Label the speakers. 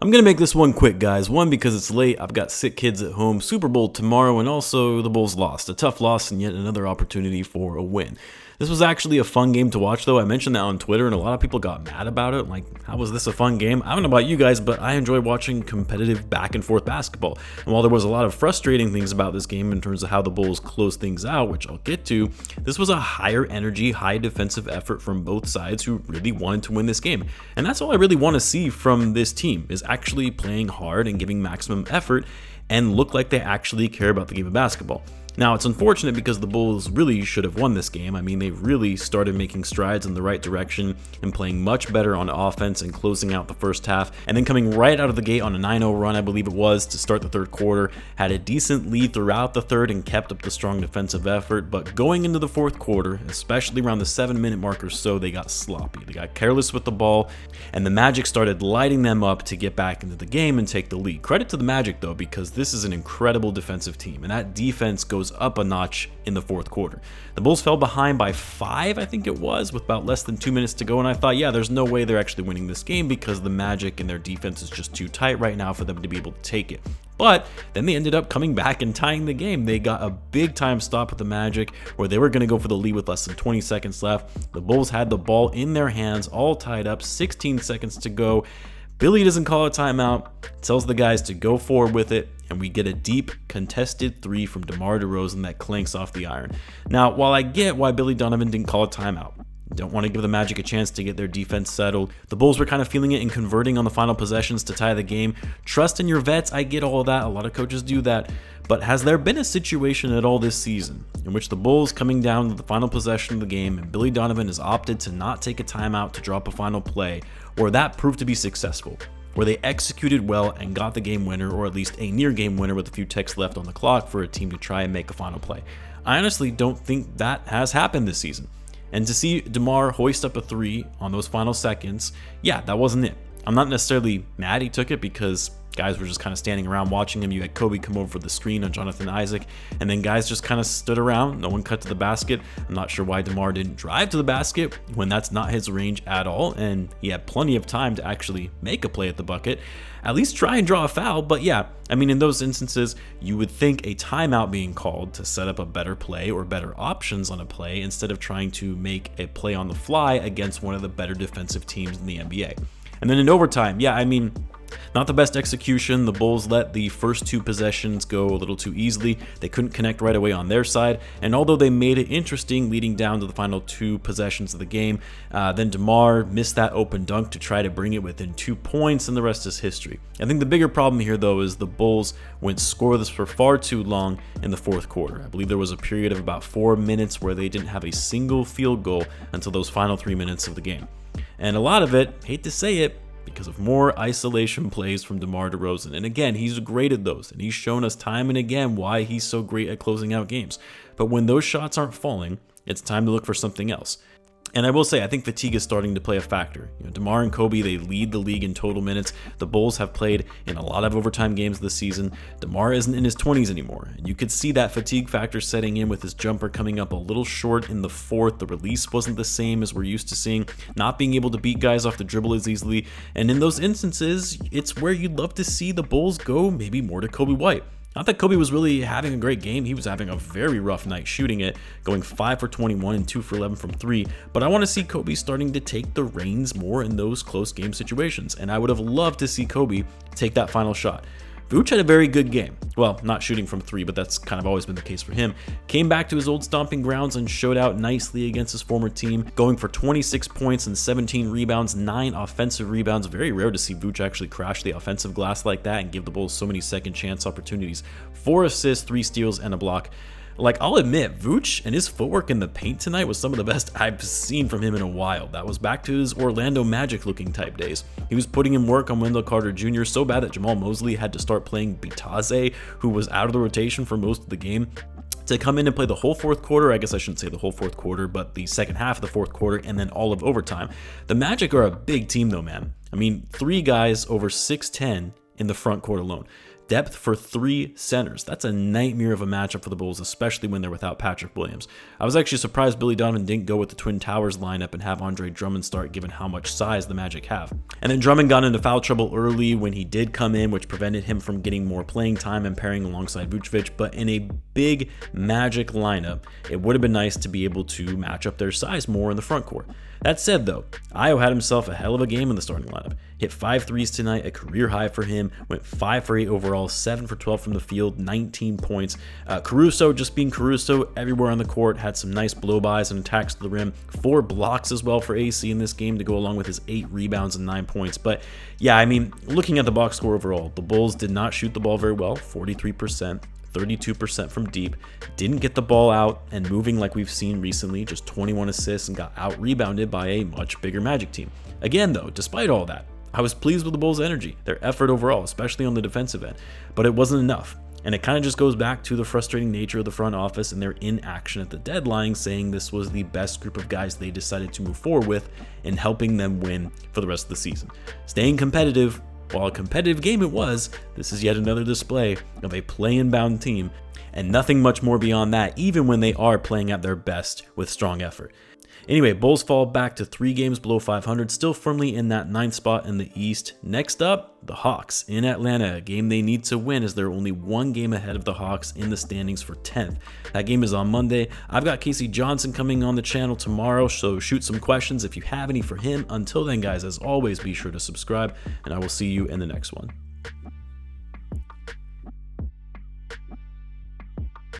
Speaker 1: I'm going to make this one quick, guys. One, because it's late, I've got sick kids at home, Super Bowl tomorrow, and also the Bulls lost. A tough loss and yet another opportunity for a win. This was actually a fun game to watch, though. I mentioned that on Twitter, and a lot of people got mad about it. Like, how was this a fun game? I don't know about you guys, but I enjoy watching competitive back-and-forth basketball. And while there was a lot of frustrating things about this game in terms of how the Bulls closed things out, which I'll get to, this was a higher energy, high defensive effort from both sides who really wanted to win this game. And that's all I really want to see from this team, is actually playing hard and giving maximum effort and look like they actually care about the game of basketball. Now, it's unfortunate because the Bulls really should have won this game. I mean, they really started making strides in the right direction and playing much better on offense and closing out the first half, and then coming right out of the gate on a 9-0 run, I believe it was, to start the third quarter, had a decent lead throughout the third and kept up the strong defensive effort, but going into the fourth quarter, especially around the 7-minute mark or so, they got sloppy. They got careless with the ball, and the Magic started lighting them up to get back into the game and take the lead. Credit to the Magic, though, because this is an incredible defensive team, and that defense goes up a notch in the fourth quarter. The Bulls fell behind by 5, I think it was, with about less than 2 minutes to go, and I thought, yeah, there's no way they're actually winning this game because the Magic and their defense is just too tight right now for them to be able to take it. But then they ended up coming back and tying the game. They got a big time stop with the Magic where they were going to go for the lead with less than 20 seconds left. The Bulls had the ball in their hands, all tied up, 16 seconds to go. Billy doesn't call a timeout, tells the guys to go forward with it, and we get a deep, contested 3 from DeMar DeRozan that clanks off the iron. Now, while I get why Billy Donovan didn't call a timeout, don't want to give the Magic a chance to get their defense settled. The Bulls were kind of feeling it and converting on the final possessions to tie the game. Trust in your vets, I get all of that. A lot of coaches do that. But has there been a situation at all this season in which the Bulls coming down to the final possession of the game and Billy Donovan has opted to not take a timeout to drop a final play, or that proved to be successful, where they executed well and got the game winner, or at least a near game winner with a few ticks left on the clock for a team to try and make a final play? I honestly don't think that has happened this season. And to see DeMar hoist up a 3 on those final seconds, yeah, that wasn't it. I'm not necessarily mad he took it because guys were just kind of standing around watching him. You had Coby come over for the screen on Jonathan Isaac, and then guys just kind of stood around. No one cut to the basket. I'm not sure why DeMar didn't drive to the basket when that's not his range at all, and he had plenty of time to actually make a play at the bucket. At least try and draw a foul, but yeah, I mean, in those instances, you would think a timeout being called to set up a better play or better options on a play instead of trying to make a play on the fly against one of the better defensive teams in the NBA. And then in overtime, yeah, I mean, not the best execution. The Bulls let the first 2 possessions go a little too easily. They couldn't connect right away on their side, and although they made it interesting leading down to the final 2 possessions of the game, then DeMar missed that open dunk to try to bring it within 2 points, and the rest is history. I think the bigger problem here, though, is the Bulls went scoreless for far too long in the fourth quarter. I believe there was a period of about 4 minutes where they didn't have a single field goal until those final 3 minutes of the game. And a lot of it, hate to say it, because of more isolation plays from DeMar DeRozan. And again, he's great at those, and he's shown us time and again why he's so great at closing out games. But when those shots aren't falling, it's time to look for something else. And I will say, I think fatigue is starting to play a factor. DeMar and Coby, they lead the league in total minutes. The Bulls have played in a lot of overtime games this season. DeMar isn't in his 20s anymore, and you could see that fatigue factor setting in with his jumper coming up a little short in the fourth. The release wasn't the same as we're used to seeing, not being able to beat guys off the dribble as easily. And in those instances, it's where you'd love to see the Bulls go maybe more to Coby White. Not that Coby was really having a great game. He was having a very rough night shooting it, going 5 for 21 and 2 for 11 from 3. But I want to see Coby starting to take the reins more in those close game situations. And I would have loved to see Coby take that final shot. Vooch had a very good game. Well, not shooting from 3, but that's kind of always been the case for him. Came back to his old stomping grounds and showed out nicely against his former team, going for 26 points and 17 rebounds, 9 offensive rebounds. Very rare to see Vooch actually crash the offensive glass like that and give the Bulls so many second chance opportunities. 4 assists, 3 steals, and a block. Like, I'll admit, Vooch and his footwork in the paint tonight was some of the best I've seen from him in a while. That was back to his Orlando Magic looking type days. He was putting in work on Wendell Carter Jr. so bad that Jamal Mosley had to start playing Bitadze, who was out of the rotation for most of the game, to come in and play the whole fourth quarter. I guess I shouldn't say the whole fourth quarter, but the second half of the fourth quarter and then all of overtime. The Magic are a big team though, man. I mean, 3 guys over 6'10" in the front court alone. Depth for 3 centers. That's a nightmare of a matchup for the Bulls, especially when they're without Patrick Williams. I was actually surprised Billy Donovan didn't go with the Twin Towers lineup and have Andre Drummond start, given how much size the Magic have. And then Drummond got into foul trouble early when he did come in, which prevented him from getting more playing time and pairing alongside Vucevic. But in a big Magic lineup, it would have been nice to be able to match up their size more in the front court. That said, though, Ayo had himself a hell of a game in the starting lineup. Hit 5 threes tonight, a career high for him, went 5 for 8 overall, 7 for 12 from the field, 19 points. Caruso, just being Caruso everywhere on the court, had some nice blow-bys and attacks to the rim, 4 blocks as well for AC in this game to go along with his 8 rebounds and 9 points. But yeah, I mean, looking at the box score overall, the Bulls did not shoot the ball very well, 43%. 32% from deep, didn't get the ball out and moving like we've seen recently, just 21 assists and got out-rebounded by a much bigger Magic team. Again though, despite all that, I was pleased with the Bulls' energy, their effort overall, especially on the defensive end, but it wasn't enough. And it kind of just goes back to the frustrating nature of the front office and their inaction at the deadline, saying this was the best group of guys they decided to move forward with in helping them win for the rest of the season. Staying competitive, while a competitive game it was, this is yet another display of a play-in bound team, and nothing much more beyond that, even when they are playing at their best with strong effort. Anyway, Bulls fall back to 3 games below 500, still firmly in that 9th spot in the East. Next up, the Hawks in Atlanta, a game they need to win as they're only 1 game ahead of the Hawks in the standings for 10th. That game is on Monday. I've got Casey Johnson coming on the channel tomorrow, so shoot some questions if you have any for him. Until then, guys, as always, be sure to subscribe, and I will see you in the next one.